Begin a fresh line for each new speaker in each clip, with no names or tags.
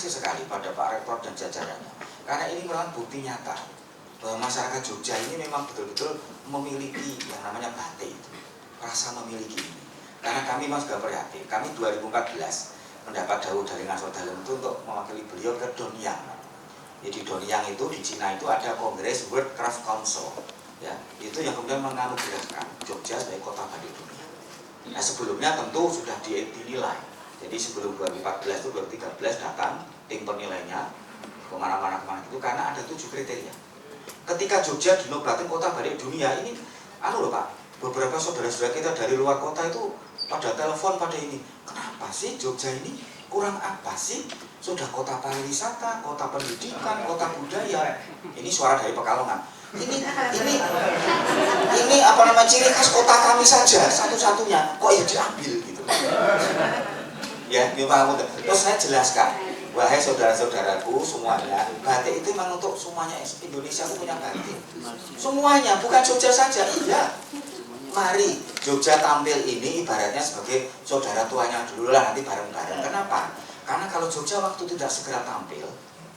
kasih sekali pada Pak Rektor dan jajarannya, karena ini merupakan bukti nyata bahwa masyarakat Jogja ini memang betul-betul memiliki yang namanya batik itu, rasa memiliki ini. Karena kami memang juga prihatin, kami 2014 mendapat dawuh dari Ngaso Dalem itu untuk mewakili beliau ke Donyang. Jadi Donyang itu di Cina itu ada Kongres World Craft Council, ya, itu yang kemudian menganugerahkan Jogja sebagai kota batik dunia. Nah sebelumnya tentu sudah dinilai. Jadi sebelum 2014 itu 2013 datang tim penilainya kemana-mana itu karena ada 7 kriteria. Ketika Jogja dinobatkan kota batik dunia ini, loh Pak, beberapa saudara-saudara kita dari luar kota itu pada telepon pada ini, kenapa sih Jogja ini kurang apa sih? Sudah kota pariwisata, kota pendidikan, kota budaya. Ini suara dari Pekalongan. Ini apa namanya ciri khas kota kami saja satu-satunya, kok ya diambil gitu. Ya, gimana? Terus saya jelaskan, wahai saudara-saudaraku semuanya, batik itu memang untuk semuanya Indonesia itu punya batik. Semuanya, bukan Jogja saja. Iya. Mari Jogja tampil ini ibaratnya sebagai saudara tuanya dulu lah, nanti bareng-bareng. Kenapa? Karena kalau Jogja waktu tidak segera tampil,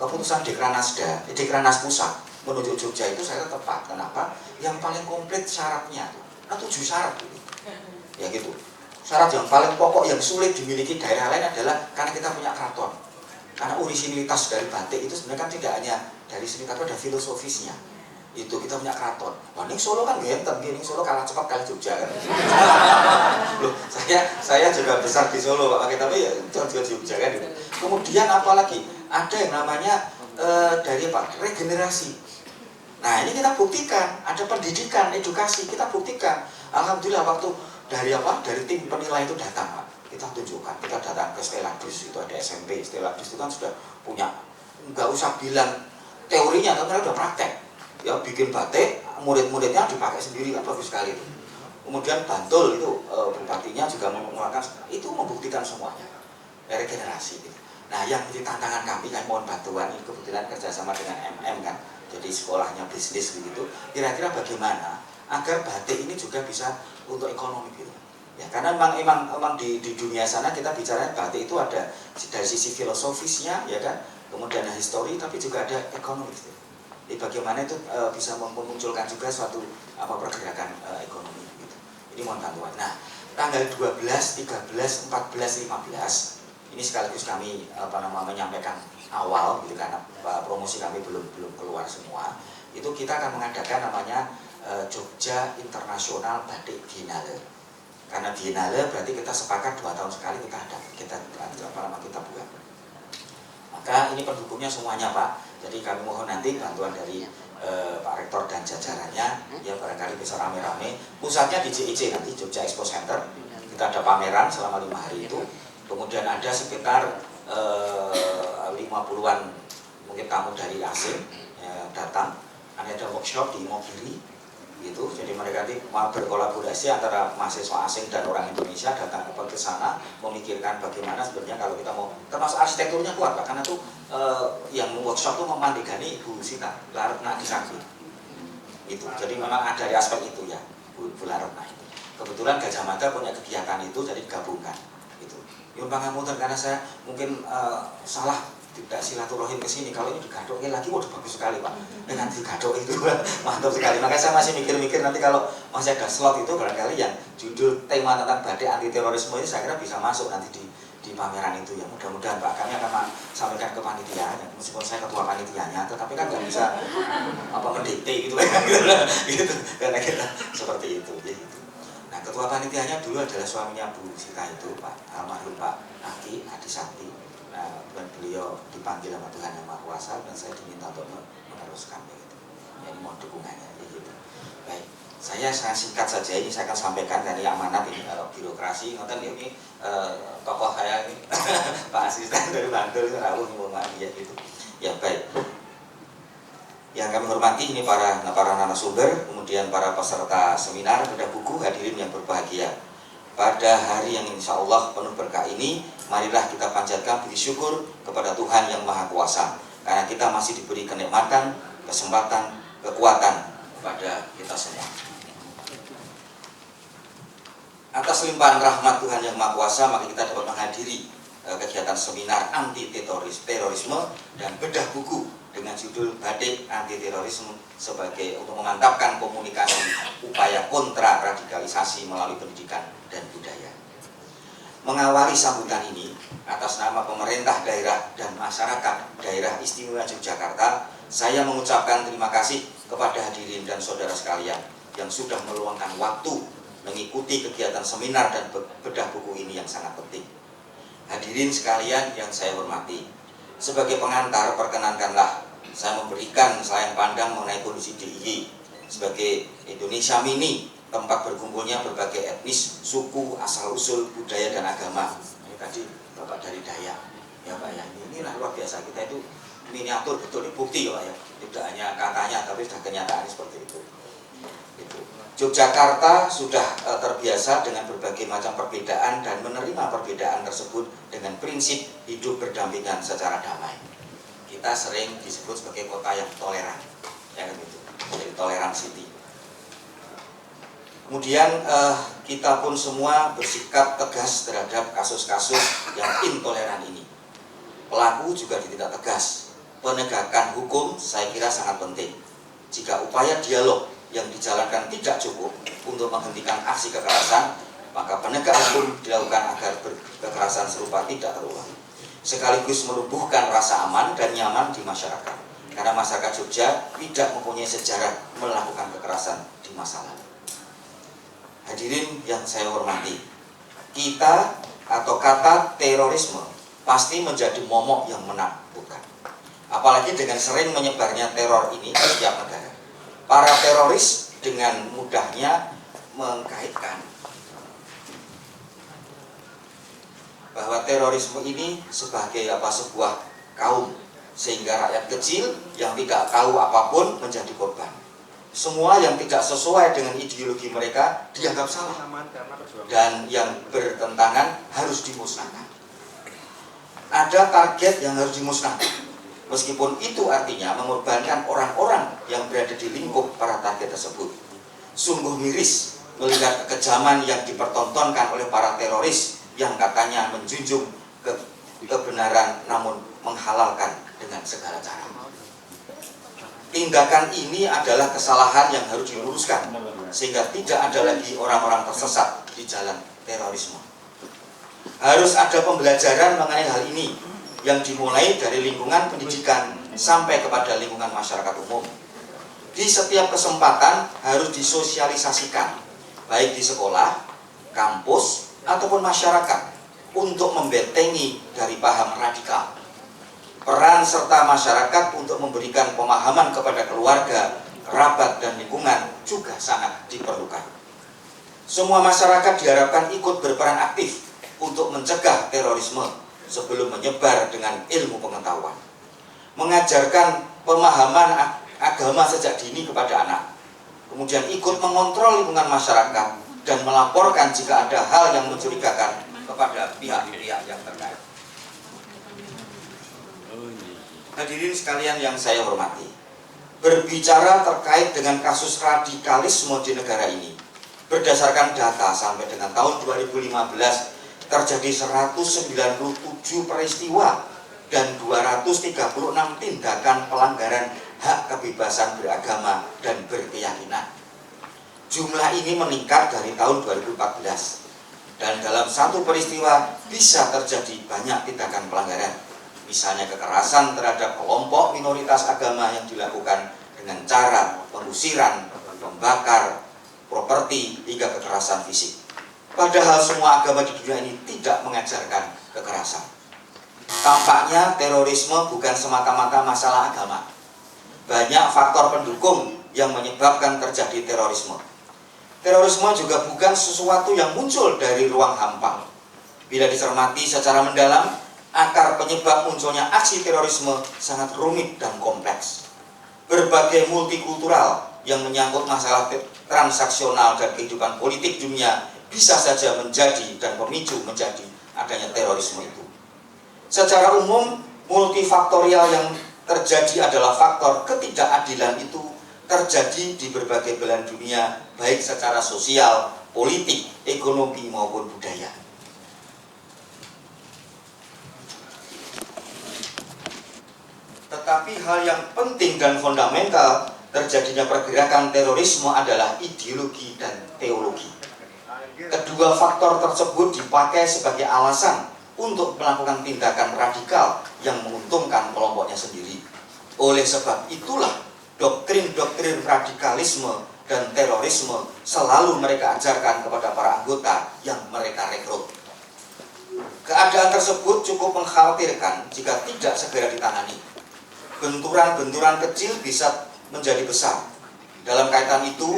keputusan Dekranasda Pusat menuju Jogja itu saya tepat. Kenapa? Yang paling komplit syaratnya, 7 syarat ini. Ya gitu. Syarat yang paling pokok yang sulit dimiliki daerah lain adalah karena kita punya keraton. Karena orisinilitas dari batik itu sebenarnya kan tidak hanya dari seni, tapi ada filosofisnya. Itu kita punya keraton. Wah, ini Solo kan ganteng, ini Solo kalah cepat kali Jogja kan. Loh, saya juga besar di Solo Pak, tapi ya Jogja kan. Kemudian apalagi ada yang namanya dari apa? Regenerasi. Nah, ini kita buktikan, ada pendidikan, edukasi, kita buktikan. Alhamdulillah waktu dari tim penilai itu datang Pak. Kita tunjukkan, kita datang ke Steladus, itu ada SMP, Steladus itu kan sudah punya, nggak usah bilang teorinya, tapi mereka udah praktek. Ya bikin batik, murid-muridnya dipakai sendiri, kan bagus sekali itu. Kemudian Bantul itu bupatinya juga mengeluarkan, itu membuktikan semuanya. Regenerasi gitu. Nah yang jadi tantangan kami kan mohon bantuan, ini kebetulan kerjasama dengan MM kan, jadi sekolahnya bisnis begitu. Kira-kira bagaimana agar batik ini juga bisa untuk ekonomi gitu. Ya, karena memang di dunia sana kita bicara batik itu ada dari sisi filosofisnya ya kan, kemudian ada histori, tapi juga ada ekonomi gitu. Jadi bagaimana itu bisa memunculkan juga suatu pergerakan ekonomi gitu. Ini mohon bantuan. Nah, tanggal 12, 13, 14, 15 ini sekaligus kami menyampaikan awal gitu karena promosi kami belum keluar semua. Itu kita akan mengadakan namanya Jogja Internasional Batik Biennale. Karena Biennale berarti kita sepakat 2 tahun sekali kita buat. Maka ini pendukungnya semuanya Pak. Jadi kami mohon nanti bantuan dari Pak Rektor dan jajarannya, ya barangkali bisa rame-rame. Pusatnya di JIC nanti, Jogja Expo Center. Kita ada pameran selama 5 hari itu. Kemudian ada sekitar 50-an mungkin tamu dari asing datang. Ada workshop di Imogiri gitu. Jadi mereka mau berkolaborasi antara mahasiswa asing dan orang Indonesia datang ke sana memikirkan bagaimana sebenarnya kalau kita mau, termasuk arsitekturnya kuat Pak, karena tuh yang workshop tuh memandigani Bu Sita Laretna di samping itu. Jadi memang ada dari aspek itu ya Bu Laretna itu. Kebetulan Gajah Mada punya kegiatan itu, jadi digabungkan itu. Yun pangapunten karena saya mungkin salah tidak silaturahim ke sini. Kalau ini digadoknya lagi, waduh bagus sekali Pak. Dengan digadok itu mantap sekali. Makanya saya masih mikir-mikir nanti kalau masih ada slot itu barangkali yang judul tema tentang batik anti terorisme ini saya kira bisa masuk nanti di pameran itu ya. Mudah-mudahan Pak, kami akan sampaikan ke panitia ya. Meskipun saya ketua panitianya, tetapi kan nggak bisa mendikte gitu gitu karena kita seperti itu gitu. Nah ketua panitianya dulu adalah suaminya Bu Sita itu Pak almarhum Pak Aki Adisakti. Nah, beliau dipanggil sama Tuhan Yang Maha Kuasa dan saya diminta untuk meneruskan begitu. Jadi mohon dukungannya gitu. Baik, saya singkat saja ini saya akan sampaikan dari amanat ini birokrasi ngoten ini tokoh saya ini Pak Asisten dari Bantul rawuh mohon ya gitu. Ya baik. Yang kami hormati ini para narasumber, kemudian para peserta seminar, bedah buku, hadirin yang berbahagia. Pada hari yang insya Allah penuh berkah ini, marilah kita panjatkan puji syukur kepada Tuhan Yang Maha Kuasa, karena kita masih diberi kenikmatan, kesempatan, kekuatan kepada kita semua. Atas limpahan rahmat Tuhan Yang Maha Kuasa, maka kita dapat menghadiri kegiatan seminar anti terorisme dan bedah buku dengan judul Batik Anti Terorisme sebagai untuk memantapkan komunikasi upaya kontra radikalisasi melalui pendidikan dan budaya. Mengawali sambutan ini atas nama pemerintah daerah dan masyarakat Daerah Istimewa Yogyakarta, saya mengucapkan terima kasih kepada hadirin dan saudara sekalian yang sudah meluangkan waktu mengikuti kegiatan seminar dan bedah buku ini yang sangat penting. Hadirin sekalian yang saya hormati, sebagai pengantar perkenankanlah saya memberikan selain pandang mengenai kondisi DIY sebagai Indonesia mini, tempat berkumpulnya berbagai etnis, suku, asal-usul, budaya, dan agama. Ini tadi Bapak dari Dayak, ya Pak ya, inilah luar biasa, kita itu miniatur betul, ini bukti ya Pak ya, tidak hanya katanya tapi sudah kenyataan seperti itu. Yogyakarta sudah terbiasa dengan berbagai macam perbedaan dan menerima perbedaan tersebut dengan prinsip hidup berdampingan secara damai. Kita sering disebut sebagai kota yang toleran, ya kan itu, jadi toleran city. Kemudian kita pun semua bersikap tegas terhadap kasus-kasus yang intoleran ini. Pelaku juga ditindak tegas. Penegakan hukum saya kira sangat penting. Jika upaya dialog yang dijalankan tidak cukup untuk menghentikan aksi kekerasan, maka penegak hukum dilakukan agar kekerasan serupa tidak terulang. Sekaligus melumpuhkan rasa aman dan nyaman di masyarakat. Karena masyarakat Jogja tidak mempunyai sejarah melakukan kekerasan di masa lalu. Hadirin yang saya hormati, kita atau kata terorisme pasti menjadi momok yang menakutkan. Apalagi dengan sering menyebarnya teror ini di setiap negara. Para teroris dengan mudahnya mengkaitkan bahwa terorisme ini sebagai sebuah kaum, sehingga rakyat kecil yang tidak tahu apapun menjadi korban. Semua yang tidak sesuai dengan ideologi mereka dianggap salah dan yang bertentangan harus dimusnahkan. Ada target yang harus dimusnahkan. Meskipun itu artinya mengorbankan orang-orang yang berada di lingkup para target tersebut. Sungguh miris melihat kekejaman yang dipertontonkan oleh para teroris yang katanya menjunjung kebenaran namun menghalalkan dengan segala cara. Tindakan ini adalah kesalahan yang harus diluruskan sehingga tidak ada lagi orang-orang tersesat di jalan terorisme. Harus ada pembelajaran mengenai hal ini yang dimulai dari lingkungan pendidikan sampai kepada lingkungan masyarakat umum. Di setiap kesempatan harus disosialisasikan, baik di sekolah, kampus, ataupun masyarakat, untuk membentengi dari paham radikal. Peran serta masyarakat untuk memberikan pemahaman kepada keluarga, kerabat, dan lingkungan juga sangat diperlukan. Semua masyarakat diharapkan ikut berperan aktif untuk mencegah terorisme sebelum menyebar dengan ilmu pengetahuan. Mengajarkan pemahaman agama sejak dini kepada anak. Kemudian ikut mengontrol lingkungan masyarakat dan melaporkan jika ada hal yang mencurigakan kepada pihak-pihak yang terkait. Hadirin sekalian yang saya hormati, berbicara terkait dengan kasus radikalisme di negara ini, berdasarkan data sampai dengan tahun 2015 terjadi 197 peristiwa dan 236 tindakan pelanggaran hak kebebasan beragama dan berkeyakinan. Jumlah ini meningkat dari tahun 2014 dan dalam satu peristiwa bisa terjadi banyak tindakan pelanggaran. Misalnya kekerasan terhadap kelompok minoritas agama yang dilakukan dengan cara pengusiran, membakar properti hingga kekerasan fisik. Padahal semua agama di dunia ini tidak mengajarkan kekerasan. Tampaknya terorisme bukan semata-mata masalah agama. Banyak faktor pendukung yang menyebabkan terjadi terorisme. Terorisme juga bukan sesuatu yang muncul dari ruang hampa. Bila dicermati secara mendalam, akar penyebab munculnya aksi terorisme sangat rumit dan kompleks. Berbagai multikultural yang menyangkut masalah transaksional dan kehidupan politik dunia bisa saja menjadi dan pemicu menjadi adanya terorisme itu. Secara umum, multifaktorial yang terjadi adalah faktor ketidakadilan itu terjadi di berbagai belahan dunia, baik secara sosial, politik, ekonomi maupun budaya. Tetapi hal yang penting dan fundamental terjadinya pergerakan terorisme adalah ideologi dan teologi. Kedua faktor tersebut dipakai sebagai alasan untuk melakukan tindakan radikal yang menguntungkan kelompoknya sendiri. Oleh sebab itulah doktrin-doktrin radikalisme dan terorisme selalu mereka ajarkan kepada para anggota yang mereka rekrut. Keadaan tersebut cukup mengkhawatirkan jika tidak segera ditangani. Benturan-benturan kecil bisa menjadi besar. Dalam kaitan itu,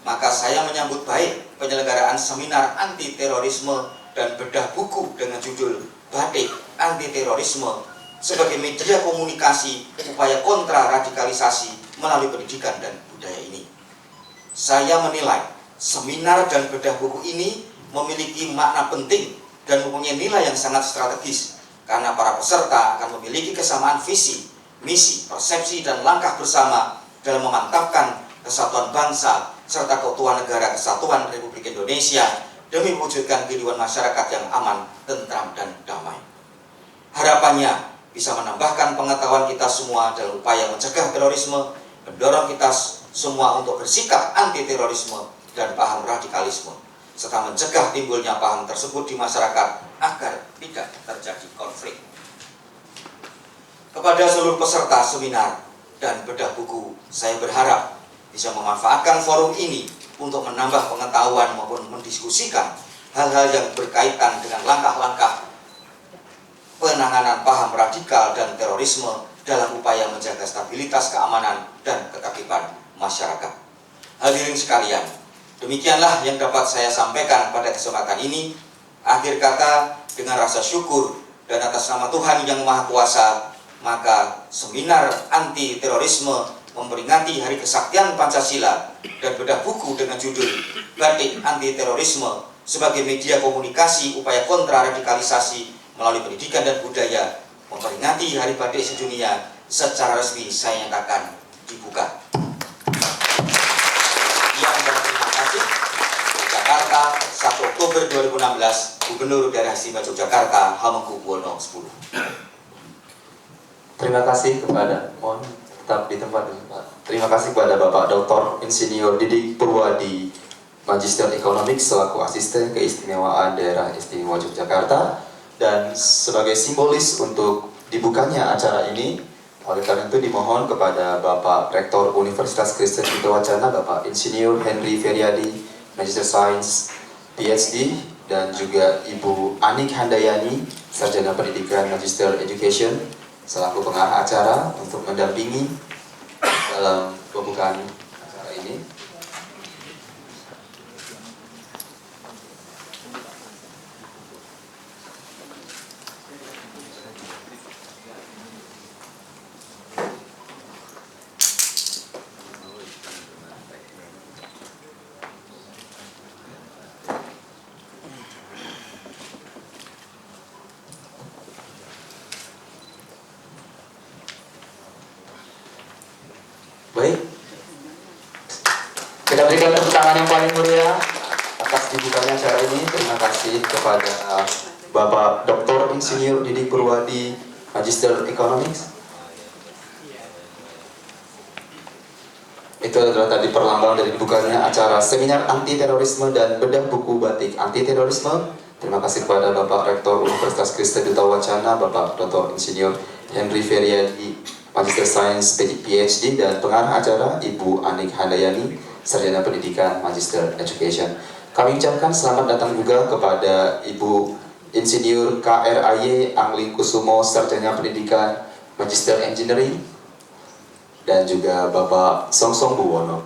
maka saya menyambut baik penyelenggaraan seminar anti terorisme dan bedah buku dengan judul Batik Anti Terorisme sebagai media komunikasi upaya kontra radikalisasi melalui pendidikan dan budaya ini. Saya menilai seminar dan bedah buku ini memiliki makna penting dan mempunyai nilai yang sangat strategis karena para peserta akan memiliki kesamaan visi, misi, persepsi, dan langkah bersama dalam memantapkan kesatuan bangsa serta keutuhan negara kesatuan Republik Indonesia demi mewujudkan kehidupan masyarakat yang aman, tentram, dan damai. Harapannya bisa menambahkan pengetahuan kita semua dalam upaya mencegah terorisme, mendorong kita semua untuk bersikap anti terorisme dan paham radikalisme, serta mencegah timbulnya paham tersebut di masyarakat agar tidak terjadi konflik. Kepada seluruh peserta seminar dan bedah buku, saya berharap bisa memanfaatkan forum ini untuk menambah pengetahuan maupun mendiskusikan hal-hal yang berkaitan dengan langkah-langkah penanganan paham radikal dan terorisme dalam upaya menjaga stabilitas keamanan dan ketertiban masyarakat. Hadirin sekalian, demikianlah yang dapat saya sampaikan pada kesempatan ini. Akhir kata, dengan rasa syukur dan atas nama Tuhan yang Maha Kuasa, maka seminar anti terorisme memperingati Hari Kesaktian Pancasila dan bedah buku dengan judul Batik Anti Terorisme sebagai media komunikasi upaya kontra radikalisasi melalui pendidikan dan budaya memperingati Hari Batik Sedunia secara resmi saya nyatakan dibuka. Sekian dan terima kasih. Jakarta, 1 Oktober 2016, Gubernur Daerah Istimewa Yogyakarta, Hamengkubuwono 10.
Terima kasih kepada, mohon tetap di tempat. Terima kasih kepada Bapak Dr. Insinyur Didik Purwadi, Magister Economics selaku Asisten Keistimewaan Daerah Istimewa Yogyakarta. Dan sebagai simbolis untuk dibukanya acara ini, oleh karena itu dimohon kepada Bapak Rektor Universitas Kristen Buddha Wacana, Bapak Insinyur Henry Feryadi, Magister Sains PhD, dan juga Ibu Anik Handayani, Sarjana Pendidikan Magister Education, selaku pengarah acara untuk mendampingi dalam pembukaan acara ini. Baik, kita berikan tepuk tangan yang paling meriah atas dibukanya acara ini. Terima kasih kepada Bapak Dr. Insinyur Didik Purwadi, Magister Economics. Itu adalah tadi perlambang dari dibukanya acara seminar anti terorisme dan bedah buku batik anti terorisme. Terima kasih kepada Bapak Rektor Universitas Kristen Buddha Wacana, Bapak Dr. Insinyur Henry Feryadi, Magister Sains PhD, dan pengarah acara Ibu Anik Handayani, Sarjana Pendidikan Magister Education. Kami ucapkan selamat datang juga kepada Ibu Insinyur KRAY Angling Kusumo, Sarjana Pendidikan Magister Engineering, dan juga Bapak Songsong Buwono,